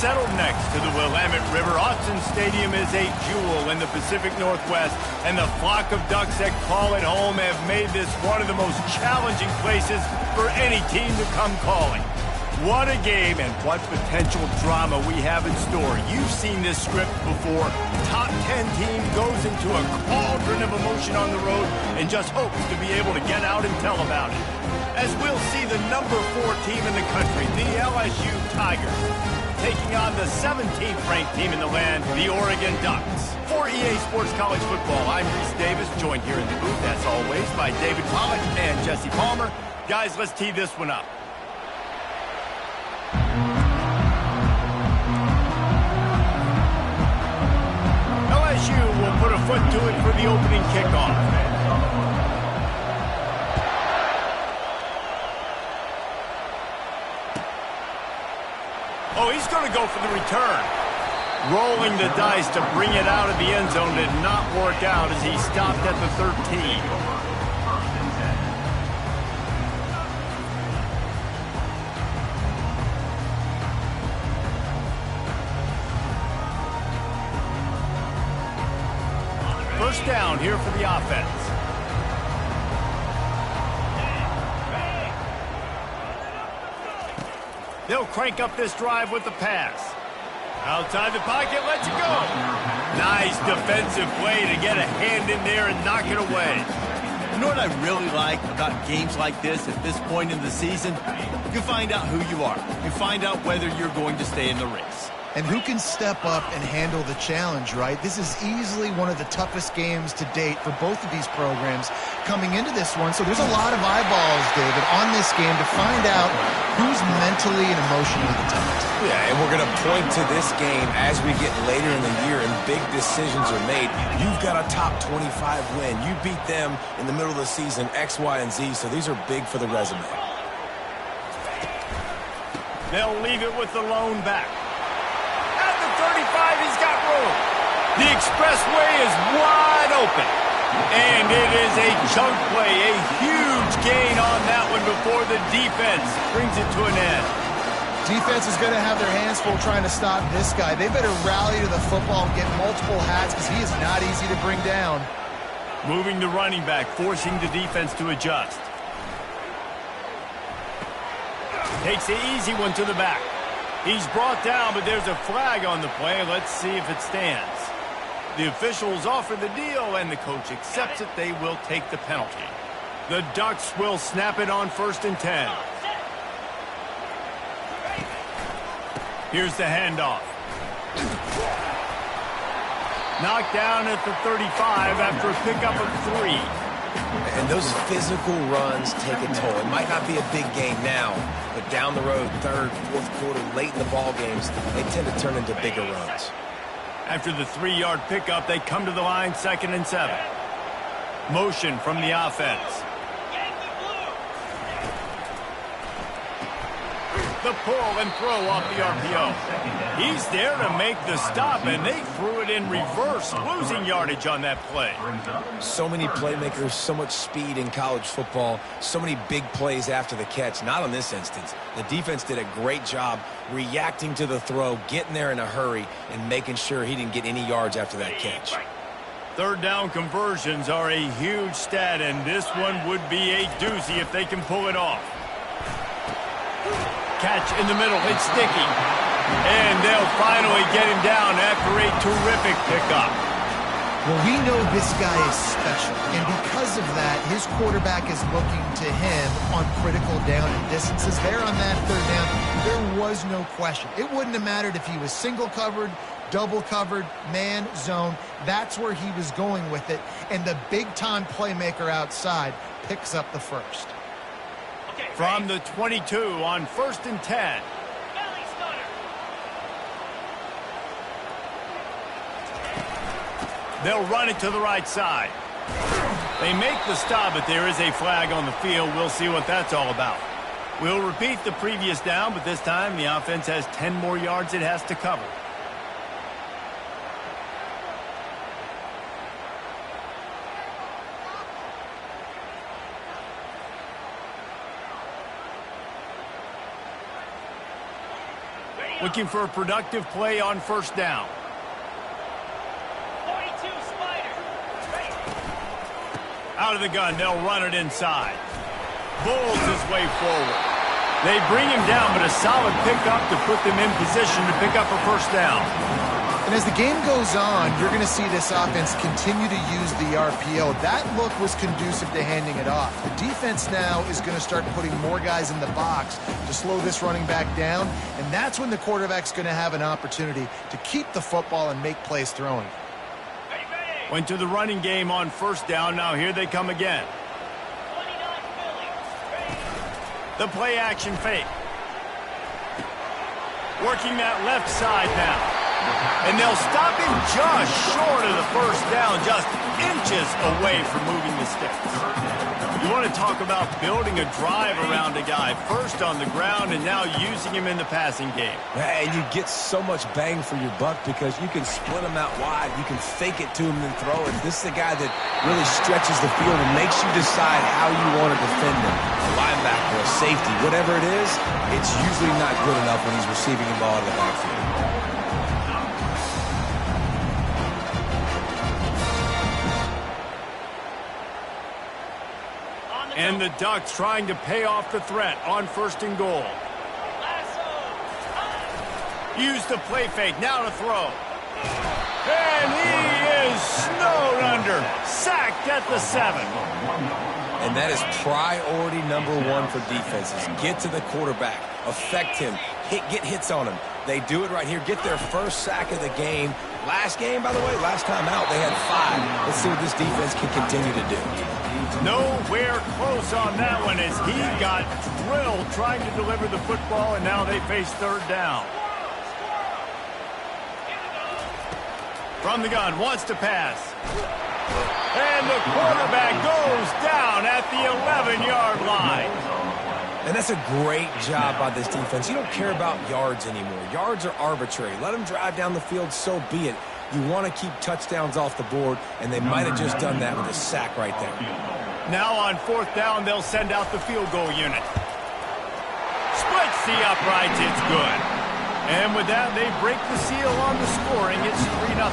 settled next to the Willamette River. Autzen Stadium is a jewel in the Pacific Northwest, and the flock of Ducks that call it home have made this one of the most challenging places for any team to come calling. What a game and what potential drama we have in store. You've seen this script before. Top 10 team goes into a cauldron of emotion on the road and just hopes to be able to get out and tell about it. As we'll see the number 4 team in the country, the LSU Tigers, taking on the 17th ranked team in the land, the Oregon Ducks. For EA Sports College Football, I'm Reese Davis, joined here in the booth, as always, by David Pollack and Jesse Palmer. Guys, let's tee this one up. LSU will put a foot to it for the opening kickoff. Oh, he's going to go for the return. Rolling the dice to bring it out of the end zone did not work out as he stopped at the 13. First down here for the offense. They'll crank up this drive with the pass. Outside the pocket, lets it go. Nice defensive play to get a hand in there and knock it away. You know what I really like about games like this at this point in the season? You find out who you are. You find out whether you're going to stay in the race. And who can step up and handle the challenge, right? This is easily one of the toughest games to date for both of these programs coming into this one. So there's a lot of eyeballs, David, on this game to find out who's mentally and emotionally the toughest. Yeah, and we're going to point to this game as we get later in the year and big decisions are made. You've got a top 25 win. You beat them in the middle of the season, X, Y, and Z, so these are big for the resume. They'll leave it with the lone back. 35, he's got room. The expressway is wide open. And it is a chunk play, a huge gain on that one before the defense brings it to an end. Defense is going to have their hands full trying to stop this guy. They better rally to the football and get multiple hats because he is not easy to bring down. Moving the running back, forcing the defense to adjust. Takes the easy one to the back. He's brought down, but there's a flag on the play. Let's see if it stands. The officials offer the deal, and the coach accepts it. They will take the penalty. The Ducks will snap it on 1st and 10. Here's the handoff. Knocked down at the 35 after a pickup of 3. And those physical runs take a toll. It might not be a big gain now, but down the road, 3rd, 4th quarter, late in the ball games, they tend to turn into bigger runs. After the 3-yard pickup, they come to the line 2nd and 7. Motion from the offense. The pull and throw off the RPO. He's there to make the stop, and they threw it in reverse, losing yardage on that play. So many playmakers, so much speed in college football, so many big plays after the catch. Not on this instance. The defense did a great job reacting to the throw, getting there in a hurry, and making sure he didn't get any yards after that catch. 3rd down conversions are a huge stat, and this one would be a doozy if they can pull it off. Catch in the middle, it's sticky. And they'll finally get him down after a terrific pickup. Well, we know this guy is special, and because of that, his quarterback is looking to him on critical down and distances. There on that 3rd down, there was no question. It wouldn't have mattered if he was single covered, double covered, man, zone. That's where he was going with it, and the big-time playmaker outside picks up the first. From the 22 on 1st and 10. They'll run it to the right side. They make the stop, but there is a flag on the field. We'll see what that's all about. We'll repeat the previous down, but this time the offense has 10 more yards it has to cover. Looking for a productive play on first down. 42 Spider. Out of the gun, they'll run it inside. Bulls his way forward. They bring him down, but a solid pickup to put them in position to pick up a first down. And as the game goes on, you're going to see this offense continue to use the RPO. That look was conducive to handing it off. The defense now is going to start putting more guys in the box to slow this running back down, and that's when the quarterback's going to have an opportunity to keep the football and make plays throwing. Went to the running game on first down. Now here they come again. 29 Philly. The play action fake. Working that left side now. And they'll stop him just short of the first down, just inches away from moving the sticks. You want to talk about building a drive around a guy, first on the ground and now using him in the passing game. And you get so much bang for your buck because you can split him out wide. You can fake it to him and throw it. This is a guy that really stretches the field and makes you decide how you want to defend him. A linebacker, a safety, whatever it is, it's usually not good enough when he's receiving the ball in the backfield. And the Ducks trying to pay off the threat on first and goal. Use the play fake, now to throw. And he is snowed under, sacked at the 7. And that is priority number one for defenses. Get to the quarterback, affect him, get hits on him. They do it right here, get their first sack of the game. Last game, by the way, last time out, they had 5. Let's see what this defense can continue to do. Nowhere close on that one as he got drilled trying to deliver the football, and now they face third down. From the gun, wants to pass. And the quarterback goes down at the 11-yard line. And that's a great job by this defense. You don't care about yards anymore. Yards are arbitrary. Let them drive down the field, so be it. You want to keep touchdowns off the board, and they might have just done that with a sack right there. Now on fourth down, they'll send out the field goal unit. Splits the uprights, it's good. And with that, they break the seal on the scoring. It's 3-0.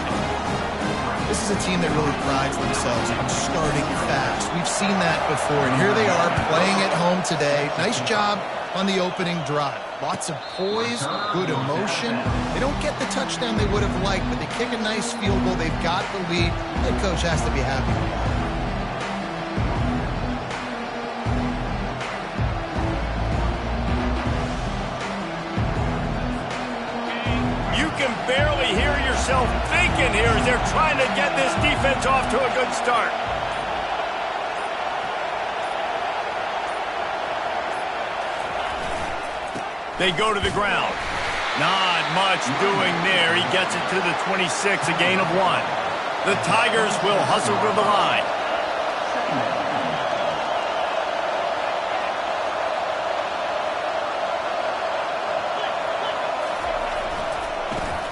This is a team that really prides themselves on starting fast. We've seen that before, and here they are playing at home today. Nice job on the opening drive. Lots of poise, good emotion. They don't get the touchdown they would have liked, but they kick a nice field goal. They've got the lead. Head coach has to be happy with that. You can barely hear yourself thinking here as they're trying to get this defense off to a good start. They go to the ground. Not much doing there. He gets it to the 26, a gain of 1. The Tigers will hustle to the line.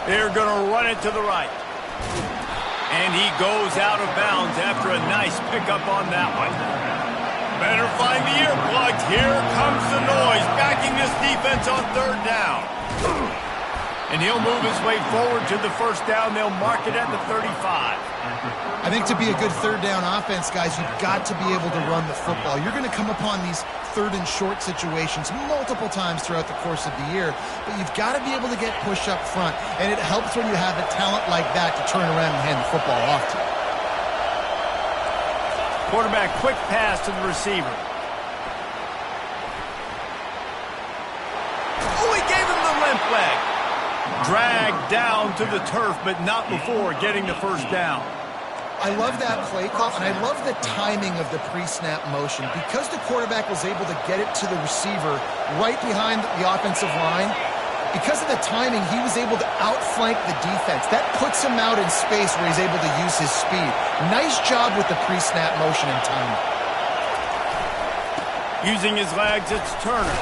They're going to run it to the right. And he goes out of bounds after a nice pickup on that one. Better find the earplugs. Here comes the noise, backing this defense on third down. And he'll move his way forward to the first down. They'll mark it at the 35. I think to be a good third down offense, guys, you've got to be able to run the football. You're going to come upon these third and short situations multiple times throughout the course of the year, but you've got to be able to get push up front, and it helps when you have a talent like that to turn around and hand the football off to. Quarterback, quick pass to the receiver. Oh, he gave him the limp leg. Dragged down to the turf, but not before getting the first down. I love that play call, and I love the timing of the pre-snap motion. Because the quarterback was able to get it to the receiver right behind the offensive line, because of the timing, he was able to outflank the defense. That puts him out in space where he's able to use his speed. Nice job with the pre-snap motion and timing. Using his legs, it's Turner.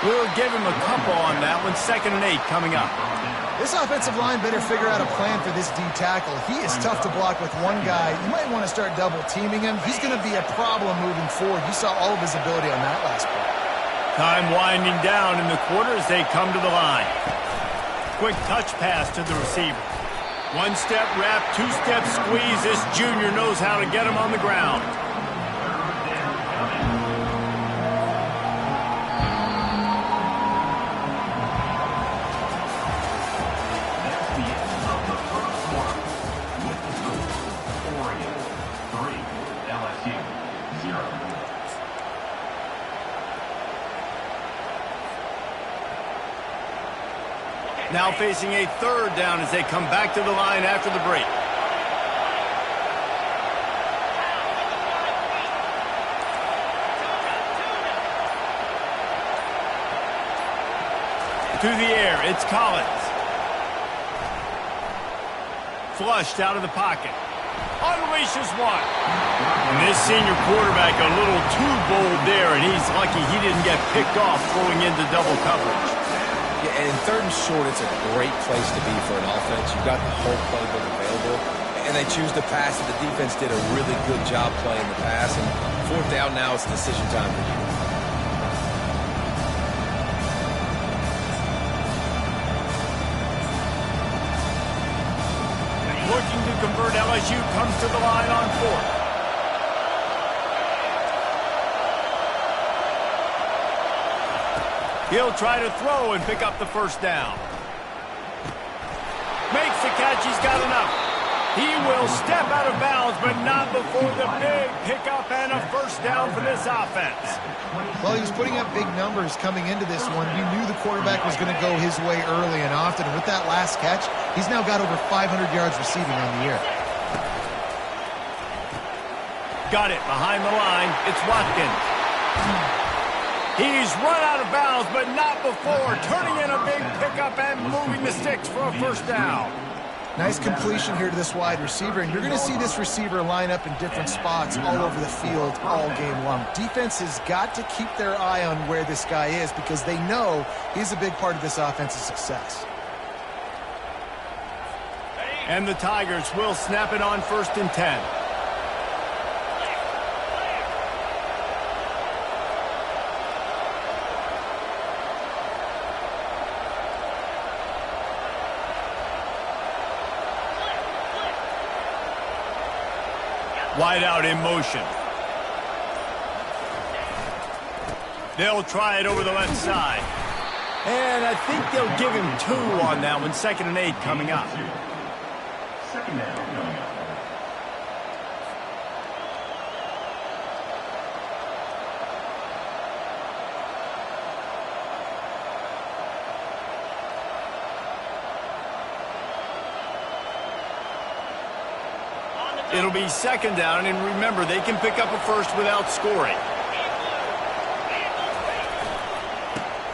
We'll give him a couple on that one. 2nd and 8 coming up. This offensive line better figure out a plan for this D tackle. He is tough to block with one guy. You might want to start double-teaming him. He's going to be a problem moving forward. You saw all of his ability on that last play. Time winding down in the quarter as they come to the line. quick touch pass to the receiver. One-step wrap, two-step squeeze. This junior knows how to get him on the ground. Now facing a third down as they come back to the line after the break. To the air, it's Collins. Flushed out of the pocket. Unleashes one. And this senior quarterback a little too bold there, and he's lucky he didn't get picked off throwing into double coverage. Yeah, and in third and short, it's a great place to be for an offense. You've got the whole playbook available, and they choose to pass it. The defense did a really good job playing the pass, and fourth down now, it's decision time for you. Looking to convert, LSU comes to the line on fourth. He'll try to throw and pick up the first down. Makes the catch. He's got enough. He will step out of bounds, but not before the big pickup and a first down for this offense. Well, he was putting up big numbers coming into this one. We knew the quarterback was going to go his way early and often. And with that last catch, he's now got over 500 yards receiving on the year. Got it behind the line. It's Watkins. He's run out of bounds, but not before turning in a big pickup and moving the sticks for a first down. Nice completion here to this wide receiver, and you're going to see this receiver line up in different spots all over the field all game long. Defense has got to keep their eye on where this guy is because they know he's a big part of this offense's success. And the Tigers will snap it on 1st and 10. Wide out in motion. They'll try it over the left side. And I think they'll give him 2 on that one. 2nd and 8 coming up. Second down coming up. It'll be 2nd down, and remember, they can pick up a first without scoring.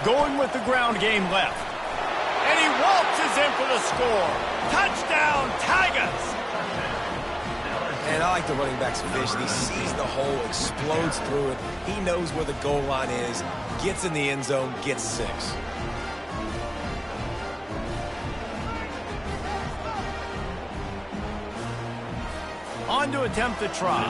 Going with the ground game left. And he waltzes in for the score. Touchdown, Tigers! And I like the running back's vision. He sees the hole, explodes through it. He knows where the goal line is, gets in the end zone, gets 6. On to attempt the try.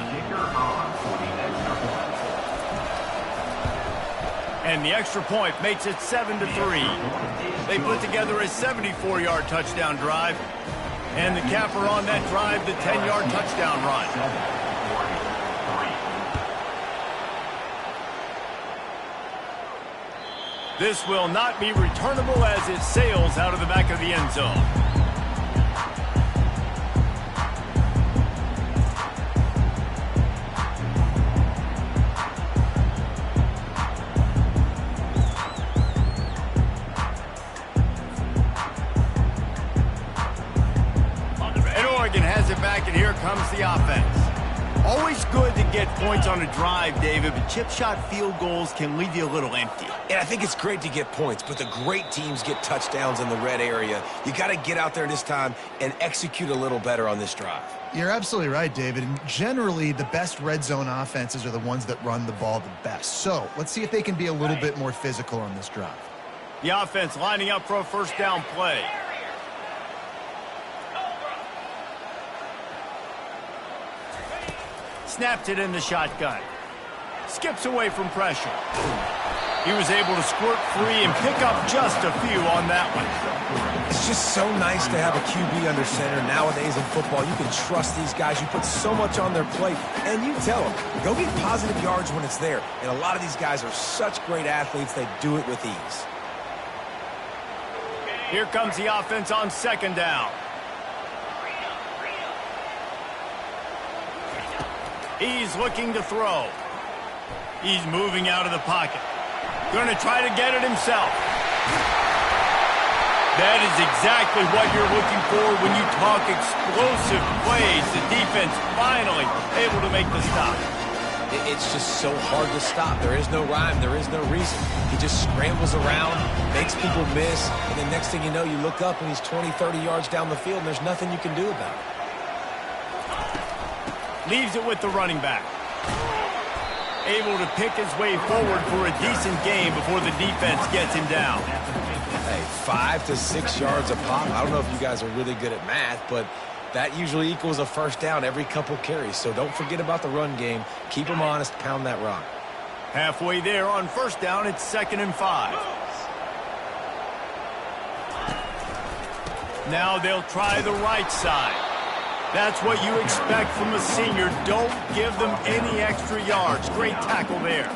And the extra point makes it 7-3. They put together a 74-yard touchdown drive. And the capper on that drive, the 10-yard touchdown run. This will not be returnable as it sails out of the back of the end zone. And here comes the offense. Always good to get points on a drive, David, but chip shot field goals can leave you a little empty. And I think it's great to get points, but the great teams get touchdowns in the red area. You got to get out there this time and execute a little better on this drive. You're absolutely right, David. And generally, the best red zone offenses are the ones that run the ball the best. So let's see if they can be a little bit more physical on this drive. The offense lining up for a first down play. Snapped it in the shotgun. Skips away from pressure. He was able to squirt free and pick up just a few on that one. It's just so nice to have a QB under center. Nowadays in football, you can trust these guys. You put so much on their plate, and you tell them, go get positive yards when it's there. And a lot of these guys are such great athletes, they do it with ease. Here comes the offense on second down. He's looking to throw. He's moving out of the pocket. Going to try to get it himself. That is exactly what you're looking for when you talk explosive plays. The defense finally able to make the stop. It's just so hard to stop. There is no rhyme. There is no reason. He just scrambles around, makes people miss, and the next thing you know, you look up and he's 20, 30 yards down the field, and there's nothing you can do about it. Leaves it with the running back. Able to pick his way forward for a decent game before the defense gets him down. Hey, 5 to 6 yards a pop. I don't know if you guys are really good at math, but that usually equals a first down every couple carries. So don't forget about the run game. Keep them honest. Pound that rock. Halfway there on first down, it's 2nd and 5. Now they'll try the right side. That's what you expect from a senior. Don't give them any extra yards. Great tackle there.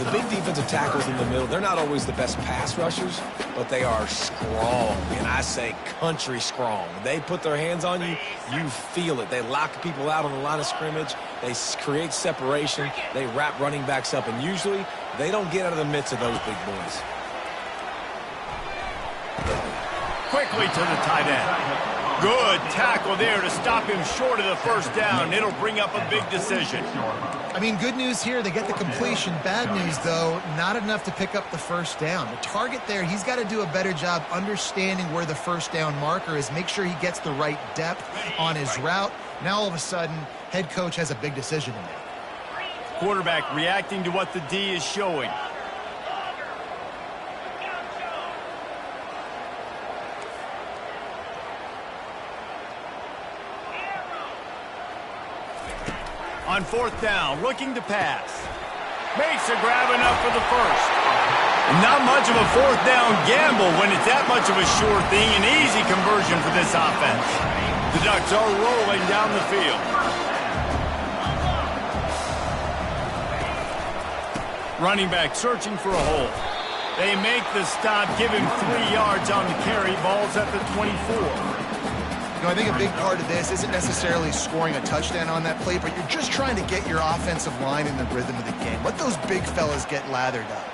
The big defensive tackles in the middle, they're not always the best pass rushers, but they are strong, and I say country strong. They put their hands on you, you feel it. They lock people out on the line of scrimmage. They create separation. They wrap running backs up, and usually they don't get out of the midst of those big boys. Quickly to the tight end. Good tackle there to stop him short of the first down. It'll bring up a big decision. I mean, good news here, they get the completion. Bad news, though, not enough to pick up the first down. The target there, he's got to do a better job understanding where the first down marker is, make sure he gets the right depth on his route. Now, all of a sudden, head coach has a big decision to make. Quarterback reacting to what the D is showing. On fourth down, looking to pass. Makes a grab enough for the first. Not much of a fourth down gamble when it's that much of a sure thing. An easy conversion for this offense. The Ducks are rolling down the field. Running back searching for a hole. They make the stop, give him 3 yards on the carry. Ball's at the 24. You know, I think a big part of this isn't necessarily scoring a touchdown on that play, but you're just trying to get your offensive line in the rhythm of the game. Let those big fellas get lathered up.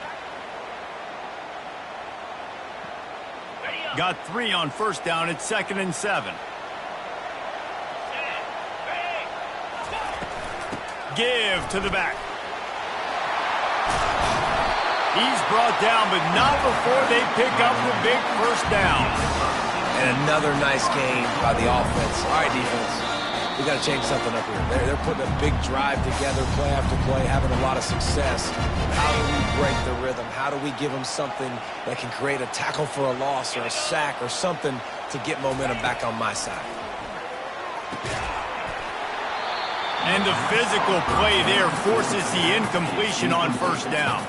Got 3 on first down. It's 2nd and 7. Give to the back. He's brought down, but not before they pick up the big first down. And another nice game by the offense. All right, defense, we got to change something up here. They're putting a big drive together, play after play, having a lot of success. How do we break the rhythm? How do we give them something that can create a tackle for a loss or a sack or something to get momentum back on my side? And the physical play there forces the incompletion on first down.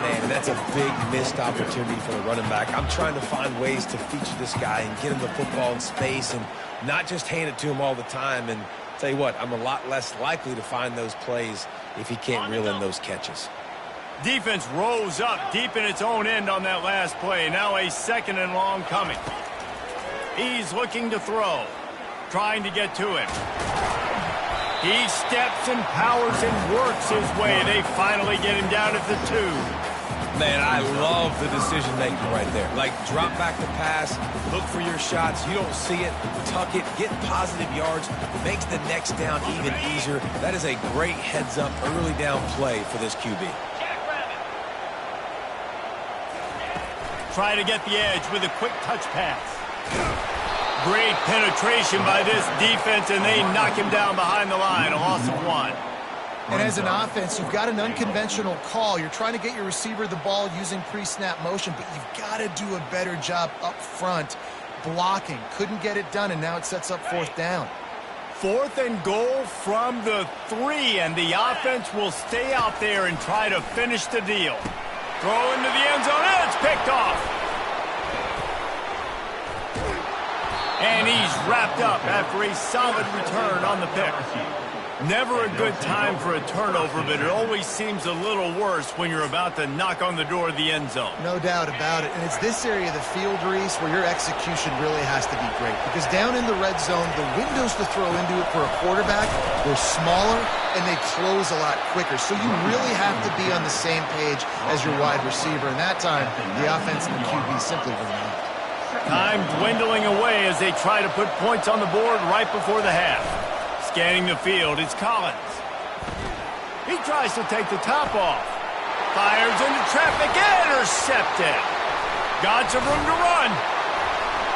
Man, that's a big missed opportunity for the running back. I'm trying to find ways to feature this guy and get him the football in space and not just hand it to him all the time. And tell you what, I'm a lot less likely to find those plays if he can't reel in those catches. Defense rose up deep in its own end on that last play. Now a 2nd and long coming. He's looking to throw, trying to get to him. He steps and powers and works his way. They finally get him down at the 2. Man, I love the decision-making right there. Like, drop back the pass, look for your shots. You don't see it, tuck it, get positive yards. Makes the next down even easier. That is a great heads-up, early down play for this QB. Try to get the edge with a quick touch pass. Great penetration by this defense, and they knock him down behind the line. A loss of 1. And as an offense, you've got an unconventional call. You're trying to get your receiver the ball using pre-snap motion, but you've got to do a better job up front blocking. Couldn't get it done, and now it sets up fourth down. 4th and goal from the 3, and the offense will stay out there and try to finish the deal. Throw into the end zone, and it's picked off. And he's wrapped up after a solid return on the pick. Never a good time for a turnover, but it always seems a little worse when you're about to knock on the door of the end zone. No doubt about it. And it's this area of the field, Reese, where your execution really has to be great. Because down in the red zone, the windows to throw into it for a quarterback were smaller, and they close a lot quicker. So you really have to be on the same page as your wide receiver. And that time, the offense and the QB simply were not. Time dwindling away as they try to put points on the board right before the half. Scanning the field, it's Collins. He tries to take the top off. Fires into traffic, intercepted. Got some room to run.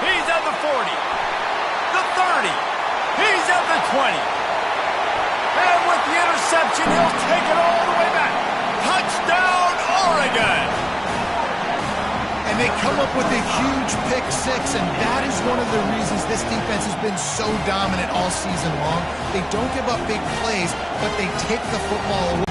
He's at the 40. The 30. He's at the 20. And with the interception, he'll take it all the way back. Touchdown, Oregon! And they come up with a huge pick six, and that is one of the reasons this defense has been so dominant all season long. They don't give up big plays, but they take the football away.